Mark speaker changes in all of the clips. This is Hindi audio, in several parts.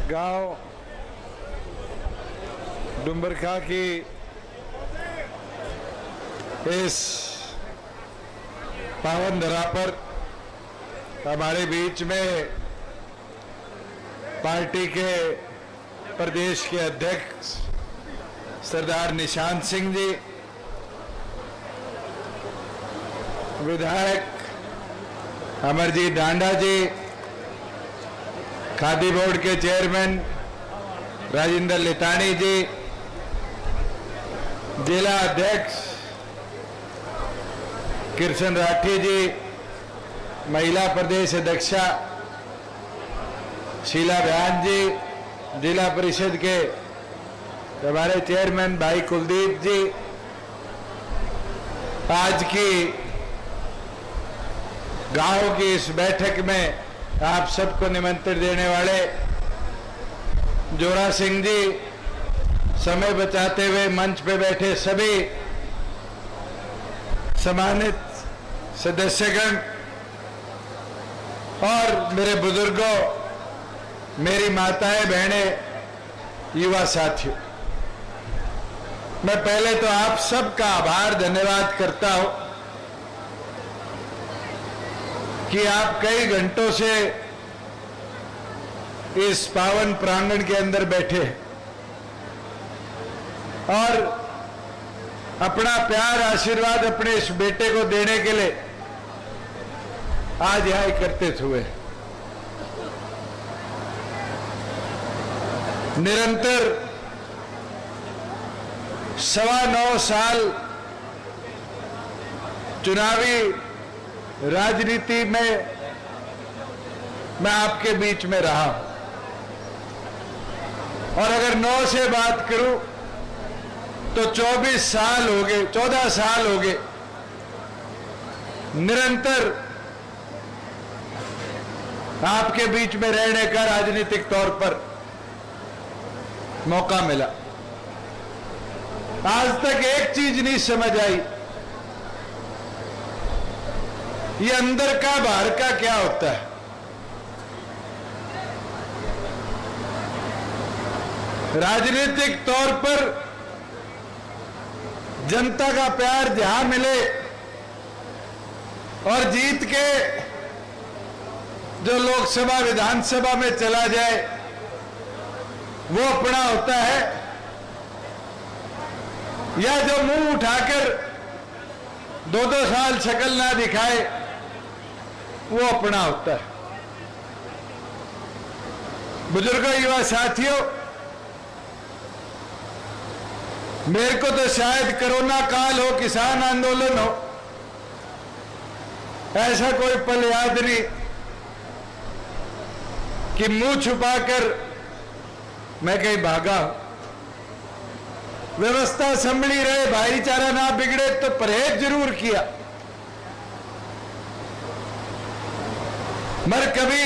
Speaker 1: गांव डुम्बरखा की इस पावन धरा पर हमारे बीच में पार्टी के प्रदेश के अध्यक्ष सरदार निशांत सिंह जी, विधायक अमरजीत डांडा जी, खादी बोर्ड के चेयरमैन राजेंद्र लितानी जी, जिला अध्यक्ष कृष्ण राठी जी, महिला प्रदेश अध्यक्षा शीला बयान जी, जिला परिषद के हमारे चेयरमैन भाई कुलदीप जी, आज की गांव की इस बैठक में आप सबको निमंत्रण देने वाले जोरा सिंह जी, समय बचाते हुए मंच पे बैठे सभी सम्मानित सदस्यगण और मेरे बुजुर्गों, मेरी माताएं, बहनें, युवा साथियों, मैं पहले तो आप सबका आभार धन्यवाद करता हूं कि आप कई घंटों से इस पावन प्रांगण के अंदर बैठे और अपना प्यार आशीर्वाद अपने इस बेटे को देने के लिए आज यहां एकत्रित हुए। निरंतर 9.25 साल चुनावी राजनीति में मैं आपके बीच में रहा और अगर 9 से बात करूं तो 24 साल हो गए, 14 साल हो गए निरंतर आपके बीच में रहने का राजनीतिक तौर पर मौका मिला। आज तक एक चीज नहीं समझ आई, ये अंदर का बाहर का क्या होता है। राजनीतिक तौर पर जनता का प्यार जहां मिले और जीत के जो लोकसभा विधानसभा में चला जाए वो अपना होता है, या जो मुंह उठाकर 2-2 साल शक्ल ना दिखाए वो अपना होता है। बुजुर्गों, युवा साथियों, मेरे को तो शायद कोरोना काल हो, किसान आंदोलन हो, ऐसा कोई पल याद नहीं कि मुंह छुपाकर मैं कहीं भागा हूं। व्यवस्था संभली रहे, भाईचारा ना बिगड़े तो परहेज जरूर किया, मगर कभी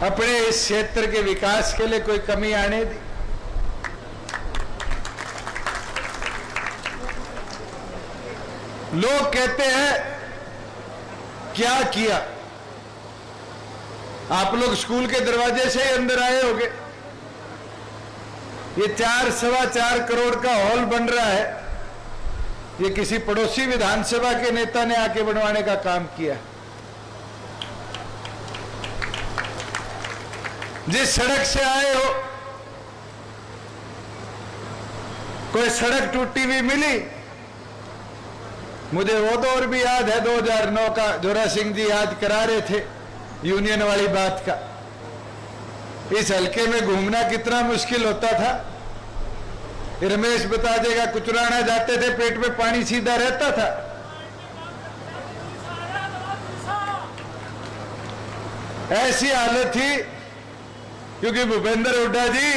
Speaker 1: अपने इस क्षेत्र के विकास के लिए कोई कमी आने दी। लोग कहते हैं क्या किया। आप लोग स्कूल के दरवाजे से ही अंदर आए होंगे। ये 4-4.25 करोड़ का हॉल बन रहा है, ये किसी पड़ोसी विधानसभा के नेता ने आके बनवाने का काम किया। जिस सड़क से आए हो, कोई सड़क टूटी हुई मिली? मुझे वो दौर भी याद है 2009 का, जोरा सिंह जी याद करा रहे थे यूनियन वाली बात का। इस हल्के में घूमना कितना मुश्किल होता था। रमेश बता देगा, कुचराना जाते थे, पेट में पानी सीधा रहता था। ऐसी हालत थी क्योंकि भूपेंद्र हुड्डा जी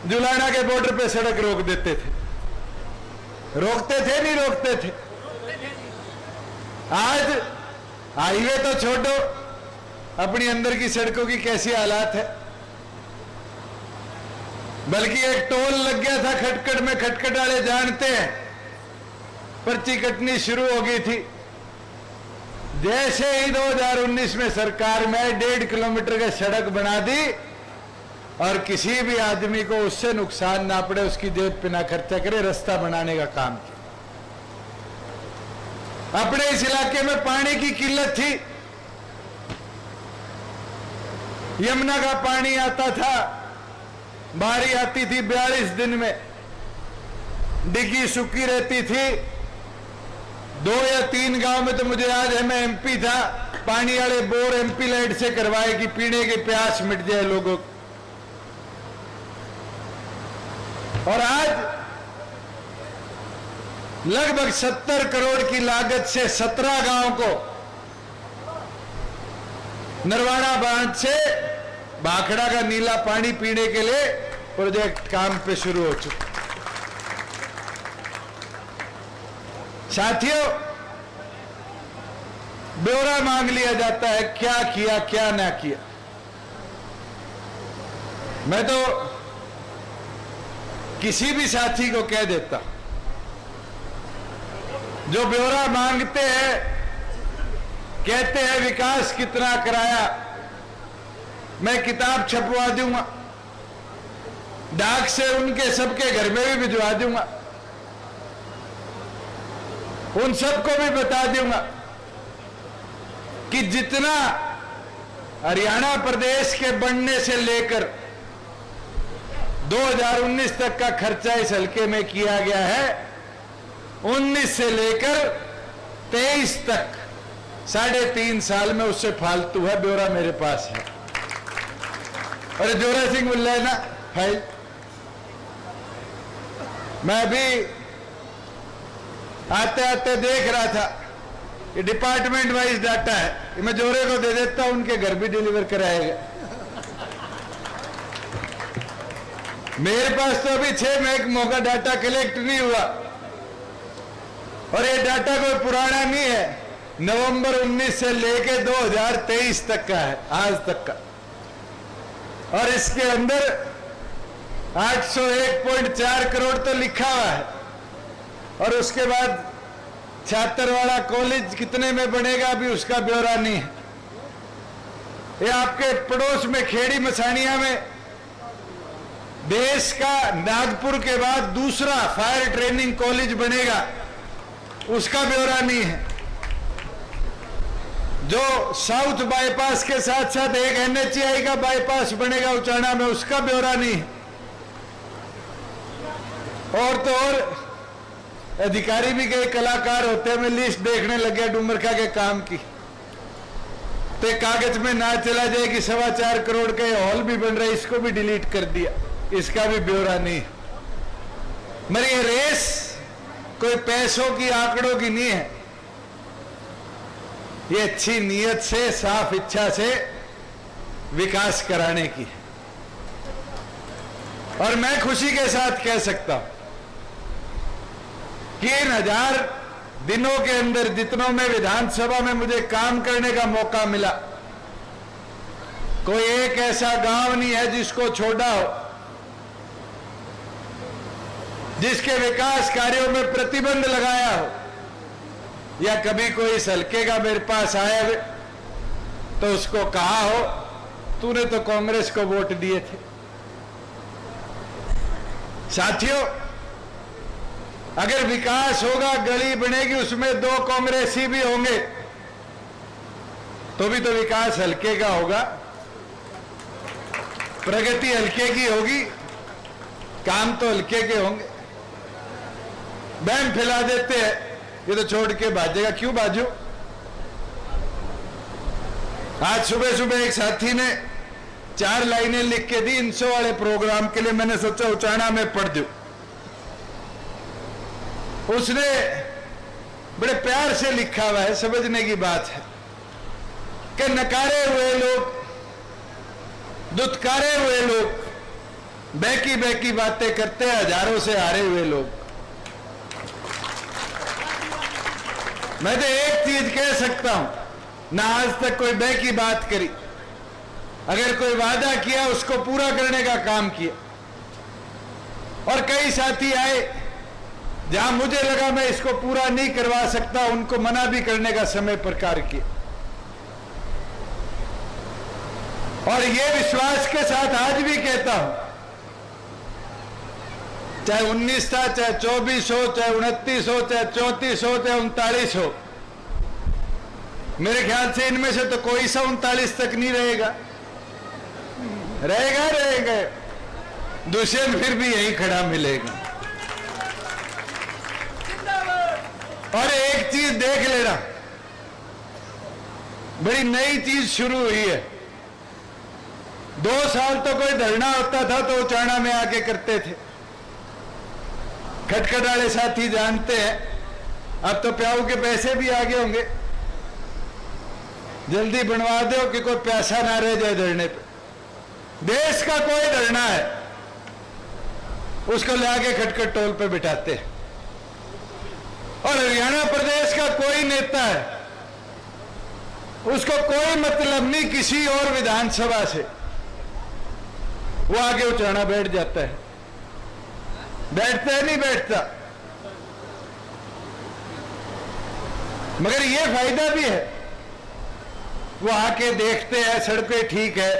Speaker 1: जुलाना के बॉर्डर पे सड़क रोक देते थे। रोकते थे, नहीं रोकते थे। आज हाईवे तो छोड़ो, अपनी अंदर की सड़कों की कैसी हालात है। बल्कि एक टोल लग गया था खटखट में, खटखट वाले जानते हैं, पर्ची कटनी शुरू हो गई थी। जैसे ही 2019 में सरकार में 1.5 किलोमीटर की सड़क बना दी और किसी भी आदमी को उससे नुकसान ना पड़े, उसकी जेब पे ना खर्चा करे, रास्ता बनाने का काम किया। अपने इस इलाके में पानी की किल्लत थी, यमुना का पानी आता था, बारी आती थी 42 दिन में, डिग्गी सूखी रहती थी। 2 या 3 गांव में तो मुझे याद है, मैं एमपी था, पानी वाले बोर एमपी लाइट से करवाए कि पीने की प्यास मिट जाए लोगों को। और आज लगभग 70 करोड़ की लागत से 17 गांव को नरवाड़ा बांध से भाखड़ा का नीला पानी पीने के लिए प्रोजेक्ट काम पे शुरू हो चुका। साथियों, ब्यौरा मांग लिया जाता है, क्या किया क्या ना किया। मैं तो किसी भी साथी को कह देता, जो ब्यौरा मांगते हैं, कहते हैं विकास कितना कराया, मैं किताब छपवा दूंगा, डाक से उनके सबके घर में भी भिजवा दूंगा, उन सबको भी बता दूंगा कि जितना हरियाणा प्रदेश के बनने से लेकर 2019 तक का खर्चा इस हल्के में किया गया है, 19 से लेकर 23 तक 3.5 साल में उससे फालतू है, ब्यौरा मेरे पास है। अरे जोरा सिंह बोल रहा है ना फाइल, मैं भी आते आते देख रहा था, ये डिपार्टमेंट वाइज डाटा है, ये मैं जोरे को दे देता हूं, उनके घर भी डिलीवर कराएगा। मेरे पास तो अभी 6 महीने का डाटा कलेक्ट नहीं हुआ, और ये डाटा कोई पुराना नहीं है, नवंबर 19 से लेके 2023 तक का है, आज तक का। और इसके अंदर 801.4 करोड़ तो लिखा हुआ है, और उसके बाद छात्रवाड़ा कॉलेज कितने में बनेगा अभी उसका ब्यौरा नहीं है। ये आपके पड़ोस में खेड़ी मसानिया में देश का नागपुर के बाद दूसरा फायर ट्रेनिंग कॉलेज बनेगा, उसका ब्यौरा नहीं है। जो साउथ बाईपास के साथ साथ एक NHAI का बाईपास बनेगा उचाना में, उसका ब्यौरा नहीं है। और तो और अधिकारी भी कई कलाकार होते हैं, मैं लिस्ट देखने लग गया डुमरखा के काम की, तो कागज में ना चला जाए कि 4.25 करोड़ का हॉल भी बन रहा है, इसको भी डिलीट कर दिया, इसका भी ब्यौरा नहीं। मगर ये रेस कोई पैसों की आंकड़ों की नहीं है, ये अच्छी नीयत से, साफ इच्छा से विकास कराने की है। और मैं खुशी के साथ कह सकता हूं कि इन 1000 दिनों के अंदर जितनों में विधानसभा में मुझे काम करने का मौका मिला, कोई एक ऐसा गांव नहीं है जिसको छोड़ा हो, जिसके विकास कार्यों में प्रतिबंध लगाया हो, या कभी कोई इस हल्के का मेरे पास आया तो उसको कहा हो तूने तो कांग्रेस को वोट दिए थे। साथियों, अगर विकास होगा, गली बनेगी, उसमें 2 कांग्रेसी भी होंगे तो भी तो विकास हल्के का होगा, प्रगति हल्के की होगी, काम तो हल्के के होंगे। बहम फैला देते हैं, ये तो छोड़ के भाजेगा, क्यों भाजू? आज सुबह सुबह एक साथी ने 4 लाइनें लिख के दी INSO वाले प्रोग्राम के लिए, मैंने सोचा उचाना में पढ़ दूं। उसने बड़े प्यार से लिखा हुआ है, समझने की बात है कि नकारे हुए लोग, दुत्कारे हुए लोग, बहकी बहकी बातें करते हैं, हजारों से हारे हुए लोग। मैं तो एक चीज कह सकता हूं, ना आज तक कोई बहकी बात करी, अगर कोई वादा किया उसको पूरा करने का काम किया। और कई साथी आए जहां मुझे लगा मैं इसको पूरा नहीं करवा सकता, उनको मना भी करने का समय प्रकार किया। और ये विश्वास के साथ आज भी कहता हूं, चाहे 19 था, चाहे 24 हो, चाहे 29 हो, चाहे 34 हो, चाहे 39 हो, मेरे ख्याल से इनमें से तो कोई सा 39 तक नहीं रहेगा। रहेगा दुष्यंत फिर भी यही खड़ा मिलेगा। और एक चीज देख लेना, बड़ी नई चीज शुरू हुई है। 2 साल तो कोई धरना होता था तो चाणा में आके करते थे, खटखट वाले साथी जानते हैं। अब तो प्याऊ के पैसे भी आगे होंगे, जल्दी बनवा दो कि कोई प्यासा ना रह जाए धरने पे। देश का कोई धरना है उसको लाके खटखट टोल पे बिठाते हैं। और हरियाणा प्रदेश का कोई नेता है उसको कोई मतलब नहीं किसी और विधानसभा से, वो आगे उचाना बैठ जाता है। बैठता है नहीं बैठता, मगर ये फायदा भी है, वो आके देखते हैं सड़कें ठीक है,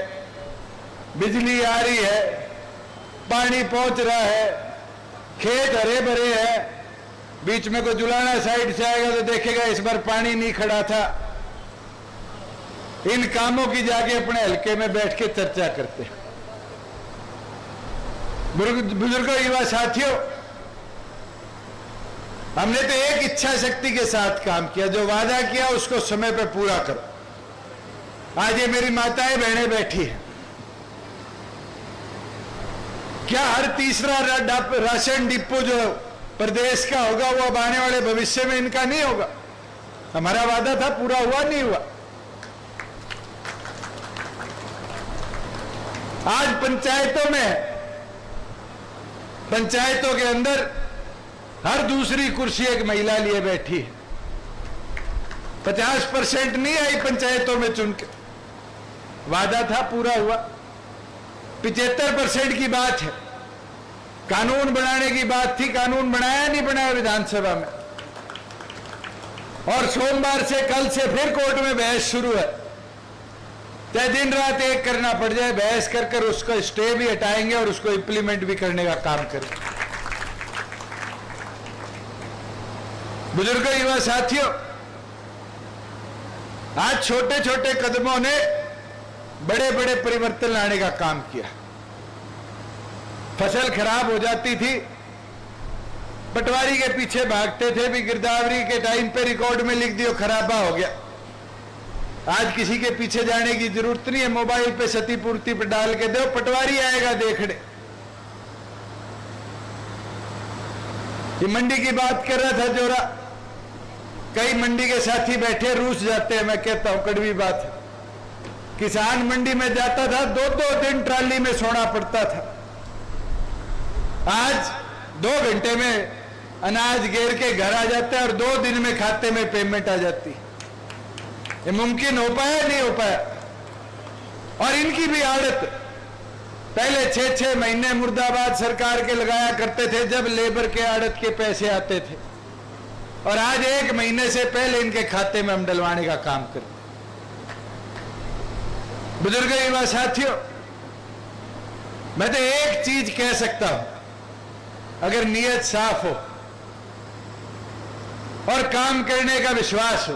Speaker 1: बिजली आ रही है, पानी पहुंच रहा है, खेत हरे भरे हैं, बीच में कोई जुलाना साइड से आएगा तो देखेगा इस बार पानी नहीं खड़ा था। इन कामों की जाके अपने हल्के में बैठ के चर्चा करते हैं। बुजुर्गों, युवा साथियों, हमने तो एक इच्छा शक्ति के साथ काम किया, जो वादा किया उसको समय पे पूरा करो। आज ये मेरी माताएं बहनें बैठी हैं, क्या हर तीसरा राशन डिपो जो प्रदेश का होगा वो अब आने वाले भविष्य में इनका नहीं होगा? हमारा वादा था, पूरा हुआ नहीं हुआ? आज पंचायतों के अंदर हर दूसरी कुर्सी एक महिला लिए बैठी है। 50% नहीं आई पंचायतों में चुन के, वादा था, पूरा हुआ। 75% की बात है, कानून बनाने की बात थी, कानून बनाया नहीं बनाया विधानसभा में। और सोमवार से, कल से फिर कोर्ट में बहस शुरू है, चाहे दिन रात एक करना पड़ जाए, बहस कर कर उसका स्टे भी हटाएंगे और उसको इंप्लीमेंट भी करने का काम करेंगे। बुजुर्गों, युवा साथियों, आज छोटे छोटे कदमों ने बड़े बड़े परिवर्तन लाने का काम किया। फसल खराब हो जाती थी, पटवारी के पीछे भागते थे, भी गिरदावरी के टाइम पे रिकॉर्ड में लिख दियो खराबा हो गया। आज किसी के पीछे जाने की जरूरत नहीं है, मोबाइल पे क्षतिपूर्ति पे डाल के दो, पटवारी आएगा देखने। ये मंडी की बात कर रहा था जोरा, कई मंडी के साथी बैठे रूस जाते हैं, मैं कहता हूं कड़वी बात है। किसान मंडी में जाता था, 2-2 दिन ट्राली में सोना पड़ता था। आज 2 घंटे में अनाज घेर के घर आ जाता है और 2 दिन में खाते में पेमेंट आ जाती है। ये मुमकिन हो पाया? नहीं हो पाया। और इनकी भी आदत, पहले 6-6 महीने मुर्दाबाद सरकार के लगाया करते थे जब लेबर के आड़त के पैसे आते थे, और आज 1 महीने से पहले इनके खाते में हम डलवाने का काम करें। बुजुर्ग, युवा साथियों, मैं तो एक चीज कह सकता हूं, अगर नीयत साफ हो और काम करने का विश्वास हो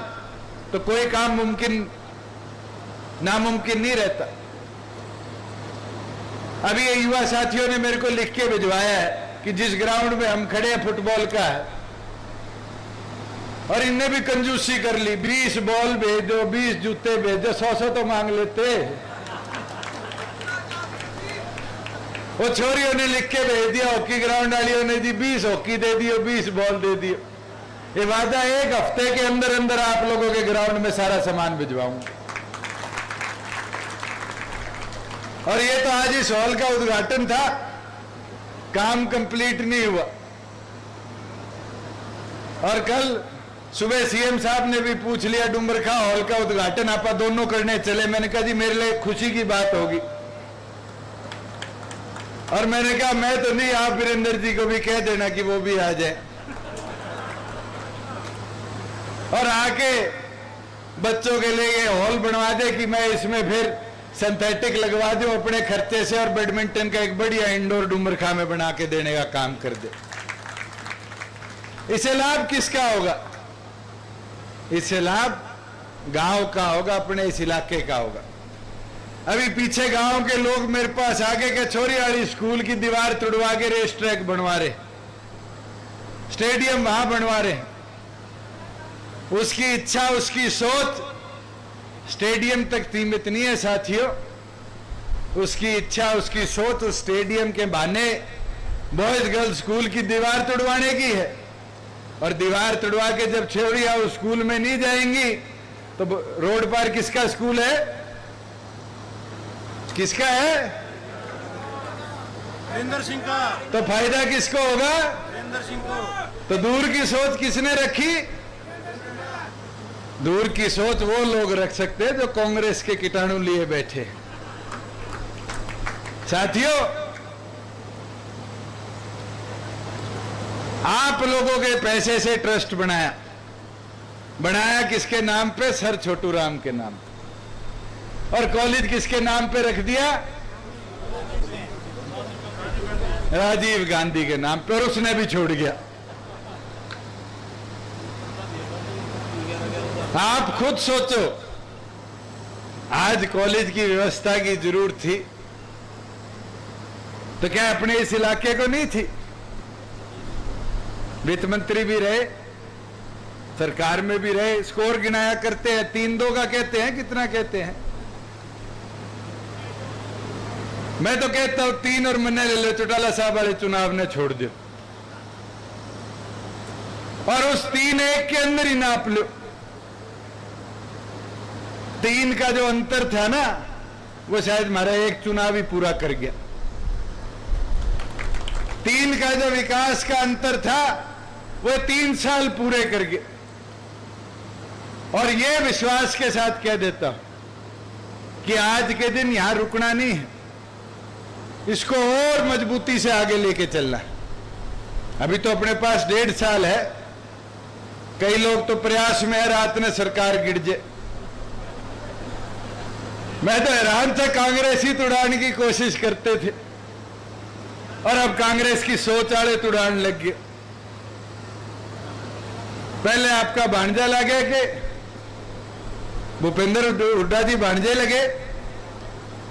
Speaker 1: तो कोई काम नामुमकिन नहीं रहता। अभी ये युवा साथियों ने मेरे को लिख के भिजवाया है कि जिस ग्राउंड में हम खड़े हैं फुटबॉल का है, और इनने भी कंजूसी कर ली, 20 बॉल भेज दो, 20 जूते भेज दो, 100 तो मांग लेते। वो छोरियों ने लिख के भेज दिया, हॉकी ग्राउंड वालियों ने दी 20 हॉकी दे दियो, 20 बॉल दे दियो। ये वादा 1 हफ्ते के अंदर अंदर आप लोगों के ग्राउंड में सारा सामान भिजवाऊंगा। और ये तो आज इस हॉल का उद्घाटन था, काम कंप्लीट नहीं हुआ। और कल सुबह सीएम साहब ने भी पूछ लिया, डुमरखा हॉल का उद्घाटन आप दोनों करने चले। मैंने कहा जी मेरे लिए खुशी की बात होगी। और मैंने कहा मैं तो नहीं, आप वीरेंद्र जी को भी कह देना कि वो भी आ जाए और आके बच्चों के लिए हॉल बनवा दे कि मैं इसमें फिर सिंथेटिक लगवा दूं अपने खर्चे से और बैडमिंटन का एक बढ़िया इंडोर डूमरखा में बना के देने का काम कर दे। इससे लाभ किसका होगा? इससे लाभ गांव का होगा, अपने इस इलाके का होगा। अभी पीछे गांव के लोग मेरे पास आके के छोरीवाड़ी स्कूल की दीवार तुड़वा के रेस ट्रैक बनवा रहे, स्टेडियम वहां बनवा रहे। उसकी इच्छा, उसकी सोच स्टेडियम तक सीमित नहीं है साथियों। उसकी इच्छा, उसकी सोच उस स्टेडियम के बहाने बॉयज गर्ल्स स्कूल की दीवार तुड़वाने की है। और दीवार तुड़वा के जब छोरियां उस स्कूल में नहीं जाएंगी तो रोड पर किसका स्कूल है? किसका है?
Speaker 2: वीरेंद्र सिंह का।
Speaker 1: तो फायदा किसको होगा?
Speaker 2: वीरेंद्र सिंह को।
Speaker 1: तो दूर की सोच किसने रखी? दूर की सोच वो लोग रख सकते हैं जो कांग्रेस के कीटाणु लिए बैठे। साथियों, आप लोगों के पैसे से ट्रस्ट बनाया किसके नाम पे? सर छोटू राम के नाम पे। और कॉलेज किसके नाम पे रख दिया? राजीव गांधी के नाम पे, और उसने भी छोड़ गया। आप खुद सोचो, आज कॉलेज की व्यवस्था की जरूरत थी तो क्या अपने इस इलाके को नहीं थी? वित्त मंत्री भी रहे, सरकार में भी रहे, स्कोर गिनाया करते हैं। 3-2 का कहते हैं, कितना कहते हैं? मैं तो कहता हूं 3 और मन्ने ले लो, चौटाला साहब वाले चुनाव ने छोड़ दो और उस 3-1 के अंदर ही नाप लो। 3 का जो अंतर था ना, वो शायद हमारा एक चुनाव ही पूरा कर गया। 3 का जो विकास का अंतर था वो 3 साल पूरे कर गए। और ये विश्वास के साथ कह देता हूं कि आज के दिन यहां रुकना नहीं है, इसको और मजबूती से आगे लेके चलना है। अभी तो अपने पास 1.5 साल है। कई लोग तो प्रयास में है रात में सरकार गिर जाए। मैं तो हैरान था, कांग्रेस ही तुड़ाने की कोशिश करते थे और अब कांग्रेस की सोच वाले तुड़ान लग गए। पहले आपका भांजा लगे कि भूपेंद्र हुड्डा जी भांजे लगे।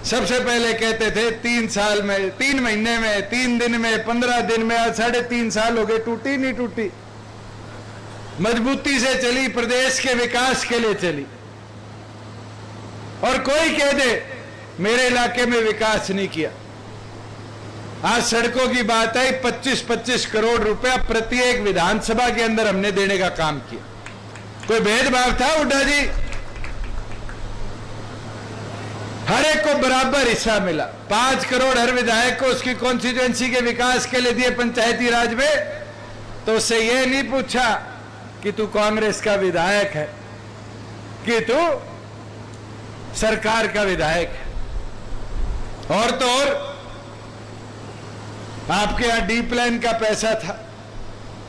Speaker 1: सबसे पहले कहते थे 3 साल में, 3 महीने में, 3 दिन में, 15 दिन में, आज 3.5 साल हो गए। टूटी नहीं टूटी, मजबूती से चली, प्रदेश के विकास के लिए चली। और कोई कह दे मेरे इलाके में विकास नहीं किया। आज सड़कों की बात आई, 25-25 करोड़ रुपया प्रत्येक विधानसभा के अंदर हमने देने का काम किया। कोई भेदभाव था हुड्डा जी? हर एक को बराबर हिस्सा मिला। 5 करोड़ हर विधायक को उसकी कॉन्स्टिट्यूएंसी के विकास के लिए दिए पंचायती राज में। तो उससे यह नहीं पूछा कि तू कांग्रेस का विधायक है कि तू सरकार का विधायक है। और तो और आपके यहां डी प्लान का पैसा था।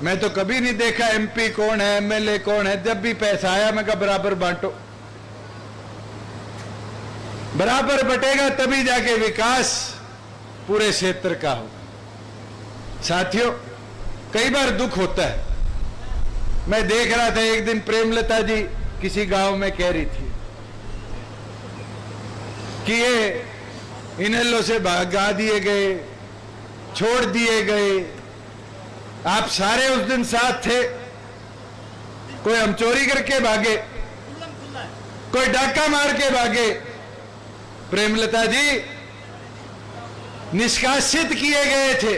Speaker 1: मैं तो कभी नहीं देखा एमपी कौन है, एमएलए कौन है। जब भी पैसा आया मैं कहा बराबर बांटो, बराबर बटेगा तभी जाके विकास पूरे क्षेत्र का होगा। साथियों, कई बार दुख होता है। मैं देख रहा था एक दिन प्रेमलता जी किसी गांव में कह रही थी कि ये इनेलो से भगा दिए गए, छोड़ दिए गए। आप सारे उस दिन साथ थे। कोई हम चोरी करके भागे, कोई डाका मार के भागे। प्रेमलता जी निष्कासित किए गए थे,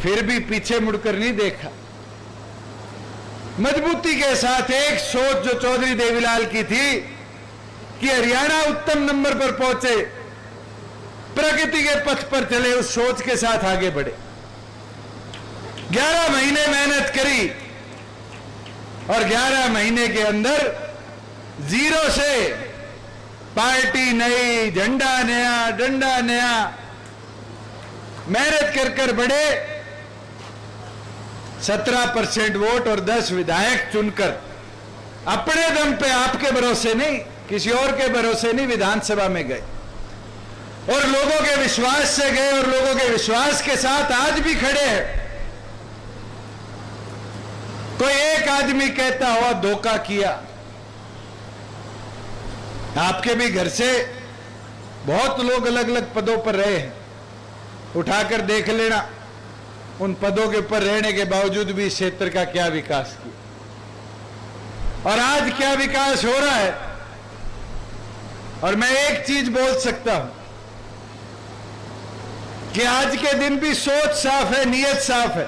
Speaker 1: फिर भी पीछे मुड़कर नहीं देखा। मजबूती के साथ एक सोच जो चौधरी देवीलाल की थी कि हरियाणा उत्तम नंबर पर पहुंचे, प्रगति के पथ पर चले, उस सोच के साथ आगे बढ़े। 11 महीने मेहनत करी और 11 महीने के अंदर 0 से पार्टी नई, झंडा नया, डंडा नया, मेहनत कर कर बढ़े। 17% वोट और 10 विधायक चुनकर अपने दम पे, आपके भरोसे नहीं, किसी और के भरोसे नहीं विधानसभा में गए और लोगों के विश्वास से गए और लोगों के विश्वास के साथ आज भी खड़े हैं। कोई एक आदमी कहता हुआ धोखा किया, आपके भी घर से बहुत लोग अलग अलग पदों पर रहे हैं, उठाकर देख लेना उन पदों के ऊपर रहने के बावजूद भी इस क्षेत्र का क्या विकास किया और आज क्या विकास हो रहा है। और मैं एक चीज बोल सकता हूं कि आज के दिन भी सोच साफ है, नीयत साफ है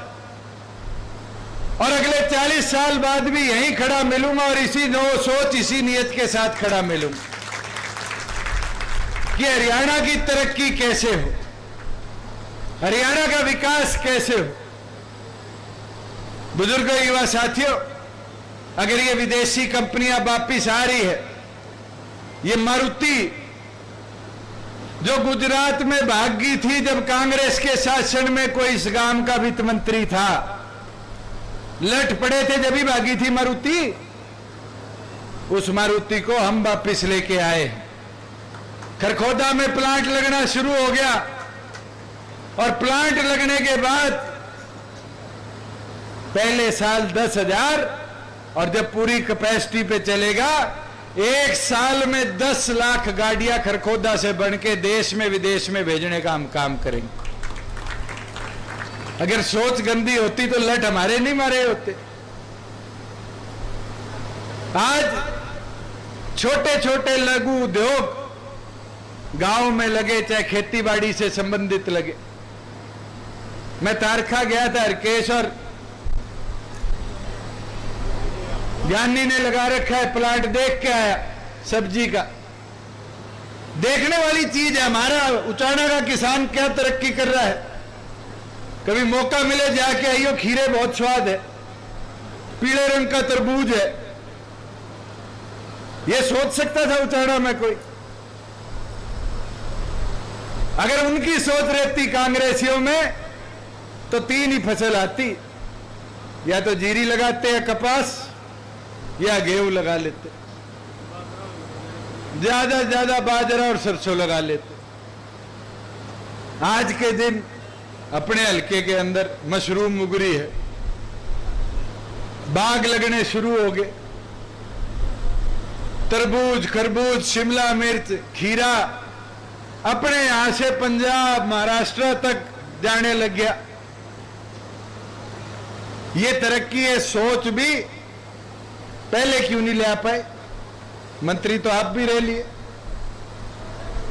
Speaker 1: और अगले 40 साल बाद भी यहीं खड़ा मिलूंगा और इसी सोच इसी नीयत के साथ खड़ा मिलूंगा कि हरियाणा की तरक्की कैसे हो, हरियाणा का विकास कैसे हो। बुजुर्गों, युवा साथियों, अगर ये विदेशी कंपनियां वापिस आ रही है, ये मारुति जो गुजरात में भागी थी जब कांग्रेस के शासन में कोई इस गांव का वित्त मंत्री था, लट पड़े थे जब ही भागी थी मारुति, उस मारुति को हम वापिस लेके आए। खरखोदा में प्लांट लगना शुरू हो गया और प्लांट लगने के बाद पहले साल 10,000 और जब पूरी कैपेसिटी पे चलेगा एक साल में 10 लाख गाड़ियां खरखोदा से बनके देश में विदेश में भेजने का हम काम करेंगे। अगर सोच गंदी होती तो लट हमारे नहीं मारे होते। आज छोटे छोटे लघु उद्योग गांव में लगे, चाहे खेती बाड़ी से संबंधित लगे। मैं तारखा गया था हरकेश और ज्ञानी ने लगा रखा है प्लांट, देख के आया सब्जी का। देखने वाली चीज है। हमारा उचाना का किसान क्या तरक्की कर रहा है, कभी मौका मिले जाके आइयो, खीरे बहुत स्वाद है, पीले रंग का तरबूज है। ये सोच सकता था उचाना में कोई? अगर उनकी सोच रहती कांग्रेसियों में तो 3 ही फसल आती, या तो जीरी लगाते या कपास या गेहूं लगा लेते, ज्यादा से ज्यादा बाजरा और सरसों लगा लेते। आज के दिन अपने हलके के अंदर मशरूम मुगरी है, बाग लगने शुरू हो गए, तरबूज, खरबूज, शिमला मिर्च, खीरा अपने यहां से पंजाब, महाराष्ट्र तक जाने लग गया। ये तरक्की है, सोच भी पहले क्यों नहीं ले आ पाए? मंत्री तो आप भी रह लिए।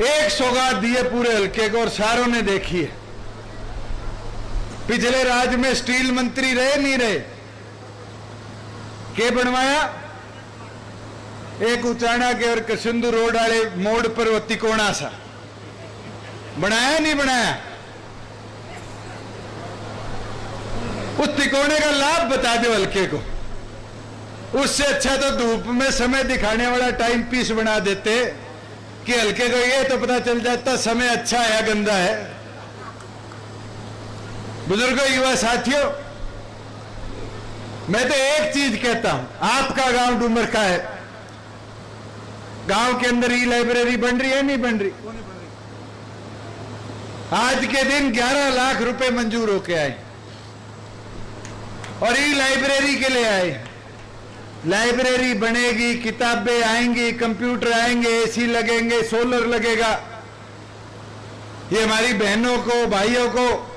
Speaker 1: एक सौगात दिए पूरे हल्के को और सारों ने देखी है। पिछले राज में स्टील मंत्री रहे नहीं रहे, के बनवाया? एक उचाना के और कसुंदू रोड वाले मोड़ पर वो तिकोना सा बनाया, नहीं बनाया? उस तिकोने का लाभ बता दो हल्के को। उससे अच्छा तो धूप में समय दिखाने वाला टाइम पीस बना देते कि हल्के को ये तो पता चल जाता समय अच्छा है या गंदा है। बुजुर्गों, युवा साथियों, मैं तो एक चीज कहता हूं, आपका गांव डूमर का है, गांव के अंदर ई लाइब्रेरी बन रही है, नहीं बन रही? आज के दिन 11 लाख रुपए मंजूर होके आए और ई लाइब्रेरी के लिए आए। लाइब्रेरी बनेगी, किताबें आएंगी, कंप्यूटर आएंगे, एसी लगेंगे, सोलर लगेगा। ये हमारी बहनों को, भाइयों को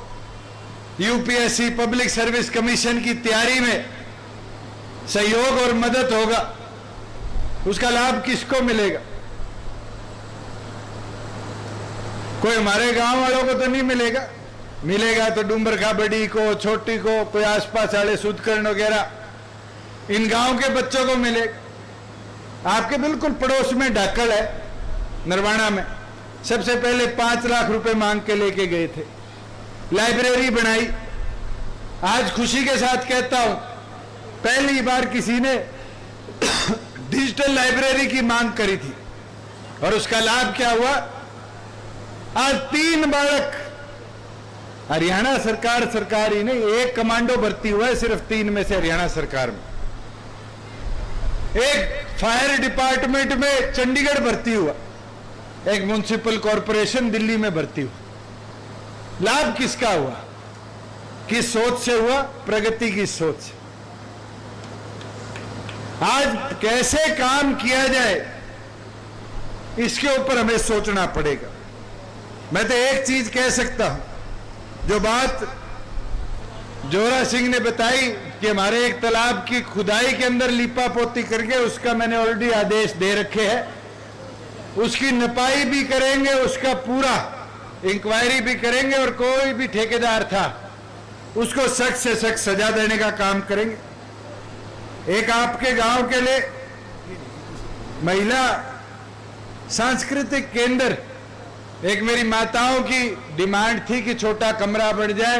Speaker 1: यूपीएससी पब्लिक सर्विस कमीशन की तैयारी में सहयोग और मदद होगा। उसका लाभ किसको मिलेगा? कोई हमारे गांव वालों को तो नहीं मिलेगा, मिलेगा तो डूमरखा बड़ी को, छोटी को, कोई आसपास वाले सुदकर्ण वगैरह इन गांव के बच्चों को मिलेगा। आपके बिल्कुल पड़ोस में ढाकल है, नरवाना में, सबसे पहले 5 लाख रुपए मांग के लेके गए थे, लाइब्रेरी बनाई। आज खुशी के साथ कहता हूं, पहली बार किसी ने डिजिटल लाइब्रेरी की मांग करी थी और उसका लाभ क्या हुआ? आज 3 बालक, हरियाणा सरकार ही नहीं, एक कमांडो भर्ती हुआ है सिर्फ 3 में से हरियाणा सरकार में। एक फायर डिपार्टमेंट में चंडीगढ़ भर्ती हुआ, एक म्युनिसिपल कॉरपोरेशन दिल्ली में भर्ती हुआ। लाभ किसका हुआ? किस सोच से हुआ? प्रगति की सोच से। आज कैसे काम किया जाए इसके ऊपर हमें सोचना पड़ेगा। मैं तो एक चीज कह सकता हूं, जो बात जोरा सिंह ने बताई कि हमारे एक तालाब की खुदाई के अंदर लीपा पोती करके, उसका मैंने ऑलरेडी आदेश दे रखे हैं, उसकी नपाई भी करेंगे, उसका पूरा इंक्वायरी भी करेंगे और कोई भी ठेकेदार था उसको सख्त से सख्त सजा देने का काम करेंगे। एक आपके गांव के लिए महिला सांस्कृतिक केंद्र, एक मेरी माताओं की डिमांड थी कि छोटा कमरा बन जाए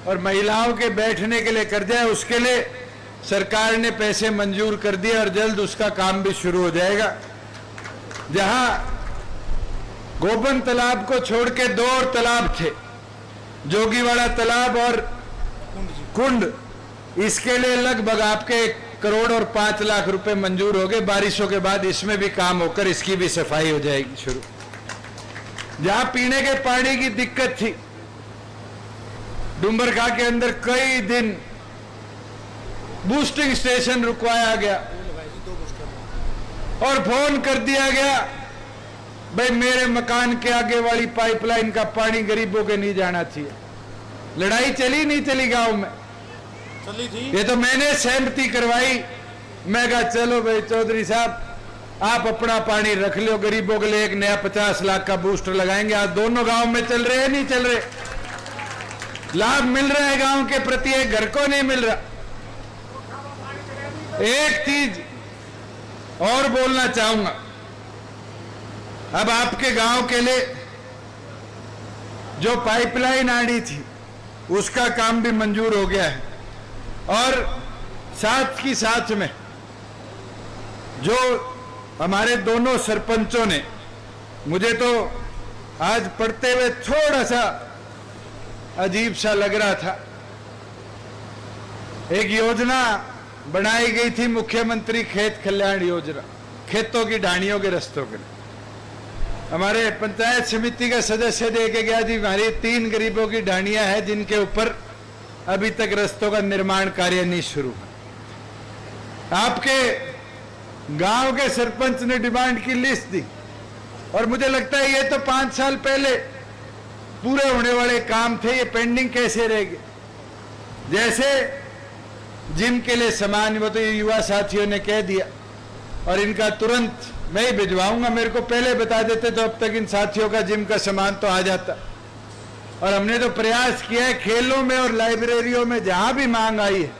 Speaker 1: और महिलाओं के बैठने के लिए कर जाए, उसके लिए सरकार ने पैसे मंजूर कर दिए और जल्द उसका काम भी शुरू हो जाएगा। जहां गोबन तालाब को छोड़ के 2 और तालाब थे, जोगीवाड़ा तालाब और कुंड, इसके लिए लगभग आपके 1 करोड़ और 5 लाख रुपए मंजूर हो गए। बारिशों के बाद इसमें भी काम होकर इसकी भी सफाई हो जाएगी शुरू। जहां पीने के पानी की दिक्कत थी, डुम्बरखा के अंदर कई दिन बूस्टिंग स्टेशन रुकवाया गया और फोन कर दिया गया, भाई मेरे मकान के आगे वाली पाइपलाइन का पानी गरीबों के नहीं जाना चाहिए। लड़ाई चली नहीं चली गांव में?
Speaker 2: चली थी।
Speaker 1: ये तो मैंने सहमति करवाई। मैं कहा चलो भाई चौधरी साहब, आप अपना पानी रख लो, गरीबों के लिए एक नया 50 लाख का बूस्टर लगाएंगे। आज दोनों गांव में चल रहे हैं, नहीं चल रहे? लाभ मिल रहा है गांव के प्रति, एक घर को नहीं मिल रहा। एक चीज और बोलना चाहूंगा, अब आपके गांव के लिए जो पाइपलाइन आनी थी उसका काम भी मंजूर हो गया है और साथ ही साथ में जो हमारे दोनों सरपंचों ने, मुझे तो आज पढ़ते हुए थोड़ा सा अजीब सा लग रहा था, एक योजना बनाई गई थी मुख्यमंत्री खेत कल्याण योजना, खेतों की ढाणियों के रस्तों के लिए। हमारे पंचायत समिति का सदस्य दे के गया जी, हमारी 3 गरीबों की ढाणियां हैं जिनके ऊपर अभी तक रस्तों का निर्माण कार्य नहीं शुरू हुआ। आपके गांव के सरपंच ने डिमांड की लिस्ट दी और मुझे लगता है ये तो 5 साल पहले पूरे होने वाले काम थे, ये पेंडिंग कैसे रह गए? जैसे जिम के लिए सामान, वो तो युवा साथियों ने कह दिया और इनका तुरंत मैं ही भिजवाऊंगा, मेरे को पहले बता देते तो अब तक इन साथियों का जिम का सामान तो आ जाता। और हमने तो प्रयास किया है खेलों में और लाइब्रेरियों में जहां भी मांग आई है,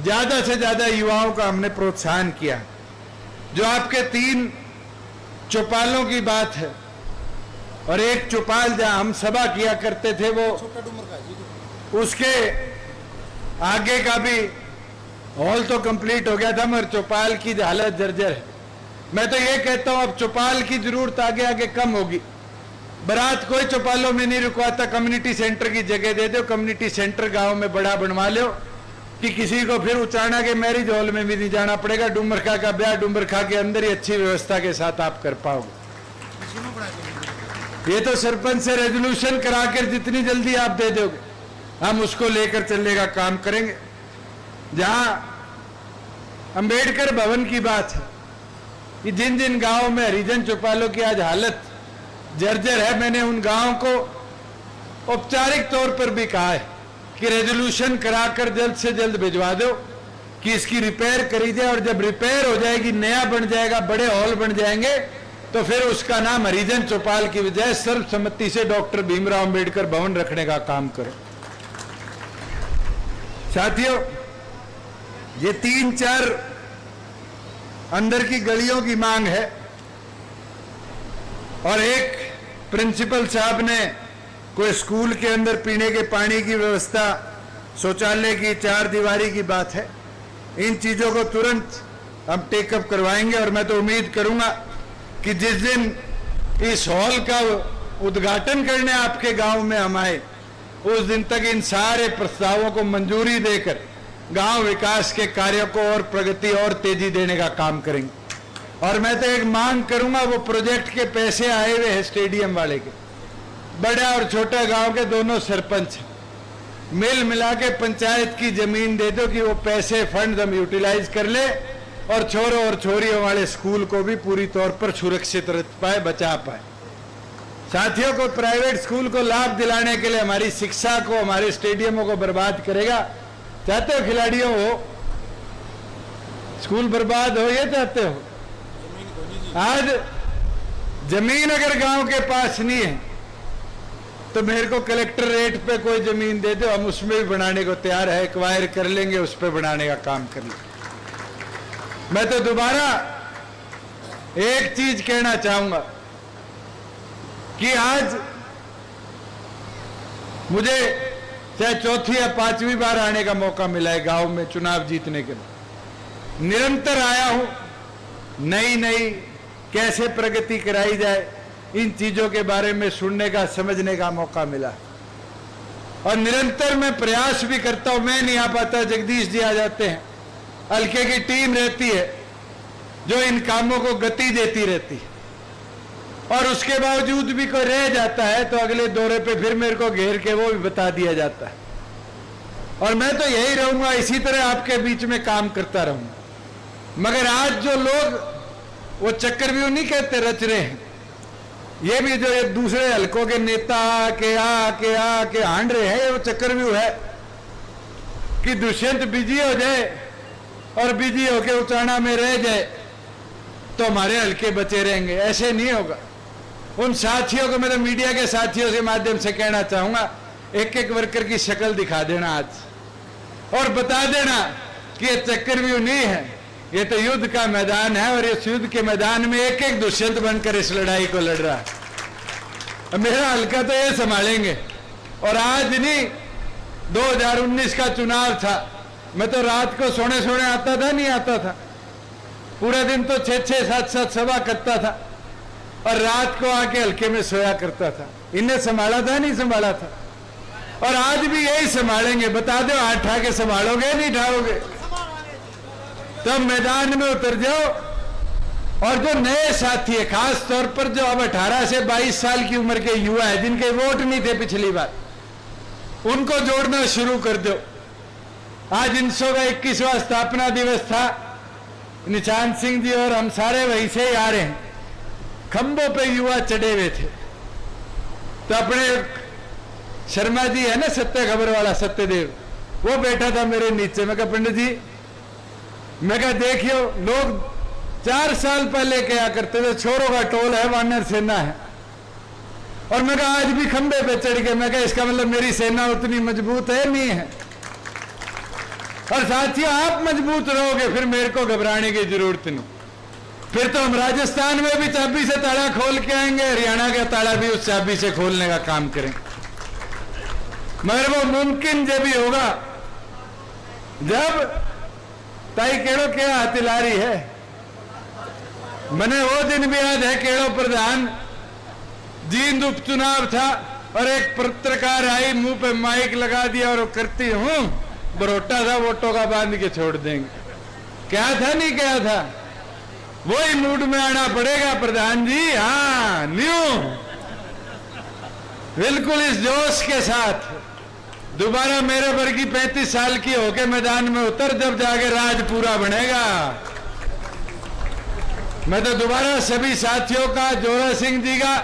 Speaker 1: ज्यादा से ज्यादा युवाओं का हमने प्रोत्साहन किया। जो आपके 3 चौपालों की बात है और एक चौपाल जहां हम सभा किया करते थे, वो उसके आगे का भी हॉल तो कंप्लीट हो गया था मगर चौपाल की हालत जर्जर है। मैं तो ये कहता हूं अब चौपाल की जरूरत आगे आगे कम होगी। बारात कोई चौपालों में नहीं रुकवाता, कम्युनिटी सेंटर की जगह दे दो, कम्युनिटी सेंटर गांव में बड़ा बनवा लो कि किसी को फिर उचाना के मैरिज हॉल में भी नहीं जाना पड़ेगा। डुम्बरखा का ब्याह डुम्बरखा के अंदर ही अच्छी व्यवस्था के साथ आप कर पाओगे। ये तो सरपंच से रेजोल्यूशन कराकर जितनी जल्दी आप दे दोगे हम उसको लेकर चलने का काम करेंगे। जहां अंबेडकर भवन की बात है कि जिन जिन गांवों में हरिजन चौपालों की आज हालत जर्जर है, मैंने उन गांवों को औपचारिक तौर पर भी कहा है कि रेजोल्यूशन कराकर जल्द से जल्द भिजवा दो कि इसकी रिपेयर करी जाए और जब रिपेयर हो जाएगी, नया बन जाएगा, बड़े हॉल बन जाएंगे, तो फिर उसका नाम हरिजन चौपाल की बजाय सर्वसम्मति से डॉक्टर भीमराव अंबेडकर भवन रखने का काम करो। साथियों, ये 3-4 अंदर की गलियों की मांग है और एक प्रिंसिपल साहब ने कोई स्कूल के अंदर पीने के पानी की व्यवस्था, शौचालय की 4 दीवारी की बात है। इन चीजों को तुरंत हम टेकअप करवाएंगे और मैं तो उम्मीद करूंगा कि जिस दिन इस हॉल का उद्घाटन करने आपके गांव में हम आए, उस दिन तक इन सारे प्रस्तावों को मंजूरी देकर गांव विकास के कार्यों को और प्रगति और तेजी देने का काम करेंगे। और मैं तो एक मांग करूंगा, वो प्रोजेक्ट के पैसे आए हुए हैं स्टेडियम वाले के, बड़ा और छोटा गांव के दोनों सरपंच मिल मिला के पंचायत की जमीन दे दो कि वो पैसे फंड हम यूटिलाइज कर ले और छोरों और छोरियों वाले स्कूल को भी पूरी तौर पर सुरक्षित रख पाए, बचा पाए। साथियों को प्राइवेट स्कूल को लाभ दिलाने के लिए हमारी शिक्षा को, हमारे स्टेडियमों को बर्बाद करेगा। चाहते हो खिलाड़ियों हो स्कूल बर्बाद हो, ये चाहते हो? आज जमीन अगर गांव के पास नहीं है तो मेरे को कलेक्टर रेट पे कोई जमीन दे दो, हम उसमें भी बनाने को तैयार है, एक्वायर कर लेंगे, उस पर बनाने का काम कर लेंगे। मैं तो दोबारा एक चीज कहना चाहूंगा कि आज मुझे चाहे चौथी या पांचवी बार आने का मौका मिला है गांव में चुनाव जीतने के लिए, निरंतर आया हूं, नई नई कैसे प्रगति कराई जाए इन चीजों के बारे में सुनने का, समझने का मौका मिला। और निरंतर मैं प्रयास भी करता हूं, मैं नहीं आ पाता, जगदीश जी आ जाते हैं, हल्के की टीम रहती है जो इन कामों को गति देती रहती है, और उसके बावजूद भी कोई रह जाता है तो अगले दौरे पे फिर मेरे को घेर के वो भी बता दिया जाता है। और मैं तो यही रहूंगा, इसी तरह आपके बीच में काम करता रहूंगा। मगर आज जो लोग वो चक्रव्यूह नहीं कहते रच रहे हैं, ये भी जो ये दूसरे हलकों के नेता आके हांड रहे हैं, ये वो चक्रव्यूह है कि दुष्यंत बिजी हो जाए और बिजी होके उचाना में रह जाए तो हमारे हलके बचे रहेंगे। ऐसे नहीं होगा। उन साथियों को, मैं तो मीडिया के साथियों के माध्यम से कहना चाहूंगा, एक एक वर्कर की शक्ल दिखा देना आज और बता देना कि ये चक्रव्यूह नहीं है, ये तो युद्ध का मैदान है और इस युद्ध के मैदान में एक एक दुष्यंत बनकर इस लड़ाई को लड़ रहा है। मेरा हल्का तो ये संभालेंगे। और आज नहीं, 2019 का चुनाव था, मैं तो रात को सोने सोने आता था, नहीं आता था, पूरा दिन तो 6-6, 7-7 सभा करता था और रात को आके हल्के में सोया करता था। इन्हें संभाला था, नहीं संभाला था? और आज भी यही संभालेंगे। बता दो, हाथ उठा के संभालोगे, नहीं उठाओगे? तब मैदान में उतर जाओ। और जो नए साथी है, खास तौर पर जो अब 18 से 22 साल की उम्र के युवा है, जिनके वोट नहीं थे पिछली बार, उनको जोड़ना शुरू कर दो। आज 1921वां स्थापना दिवस था, निशान सिंह जी और हम सारे वहीं से ही आ रहे हैं, खंभों पे युवा चढ़े हुए थे। तो अपने शर्मा जी है ना, सत्य खबर वाला सत्यदेव, वो बैठा था मेरे नीचे। मैं कहा पंडित जी, मैं कहा देखियो, लोग 4 साल पहले क्या करते थे, छोरों का टोल है, वानर सेना है, और मैं कहा आज भी खंबे पे चढ़ के, मैं कहा इसका मतलब मेरी सेना उतनी मजबूत है, नहीं है। और साथियों, आप मजबूत रहोगे फिर मेरे को घबराने की जरूरत नहीं। फिर तो हम राजस्थान में भी चाबी से ताला खोल के आएंगे, हरियाणा का ताला भी उस चाबी से खोलने का काम करेंगे। मगर वो मुमकिन जब भी होगा जब ताई केड़ो क्या हथिलारी है। मैंने वो दिन भी याद है, केड़ो प्रधान जींद उपचुनाव था और एक पत्रकार आई, मुंह पे माइक लगा दिया और करती हूं, बरोटा था, वोटों का बांध के छोड़ देंगे। क्या था, नहीं क्या था? वही मूड में आना पड़ेगा प्रधान जी। हाँ, न्यू बिल्कुल इस जोश के साथ दोबारा मेरे वर्गी 35 साल की होके मैदान में उतर, जब जाके राज पूरा बनेगा। मैं तो दोबारा सभी साथियों का, जोरा सिंह जी का,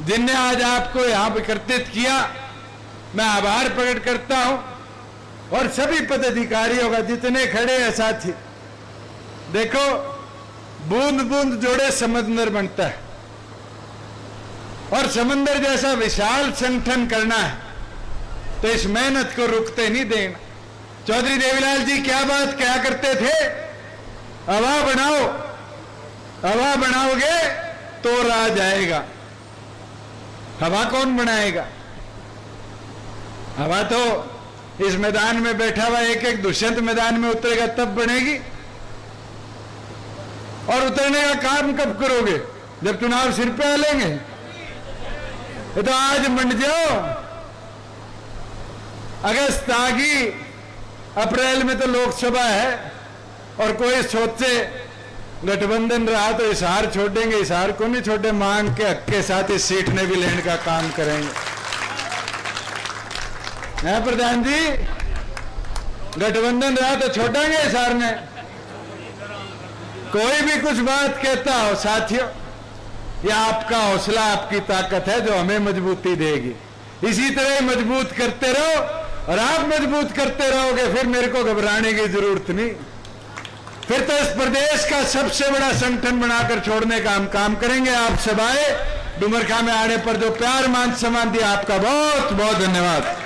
Speaker 1: जिनने आज आपको यहां एकत्रित किया, मैं आभार प्रकट करता हूं। और सभी पदाधिकारियों का, जितने खड़े हैं साथी, देखो बूंद बूंद जोड़े समंदर बनता है, और समंदर जैसा विशाल संगठन करना है तो इस मेहनत को रुकते नहीं देना। चौधरी देवीलाल जी क्या बात क्या करते थे, हवा बनाओ, हवा बनाओगे तो राज आएगा। हवा कौन बनाएगा? हवा तो इस मैदान में बैठा हुआ एक एक दुष्यंत मैदान में उतरेगा तब बनेगी। और उतरने का काम कब करोगे? जब चुनाव सिर पे आ लेंगे। ये तो आज मंड जाओ, अगस्त आ गई, अप्रैल में तो लोकसभा है, और कोई सोचे गठबंधन रहा तो हिसार छोड़ेंगे, हिसार को नहीं छोड़े, मांग के हक के साथ इस सीट ने भी लेने का काम करेंगे। है प्रधान जी, गठबंधन रहा तो छोड़ेंगे हिसार ने। कोई भी कुछ बात कहता हो साथियों, यह आपका हौसला, आपकी ताकत है जो हमें मजबूती देगी। इसी तरह ही मजबूत करते रहो, और आप मजबूत करते रहोगे, फिर मेरे को घबराने की जरूरत नहीं। फिर तो इस प्रदेश का सबसे बड़ा संगठन बनाकर छोड़ने का हम काम करेंगे। आप सब आए, डुमरखा में आने पर जो प्यार मान सम्मान दिया, आपका बहुत बहुत धन्यवाद।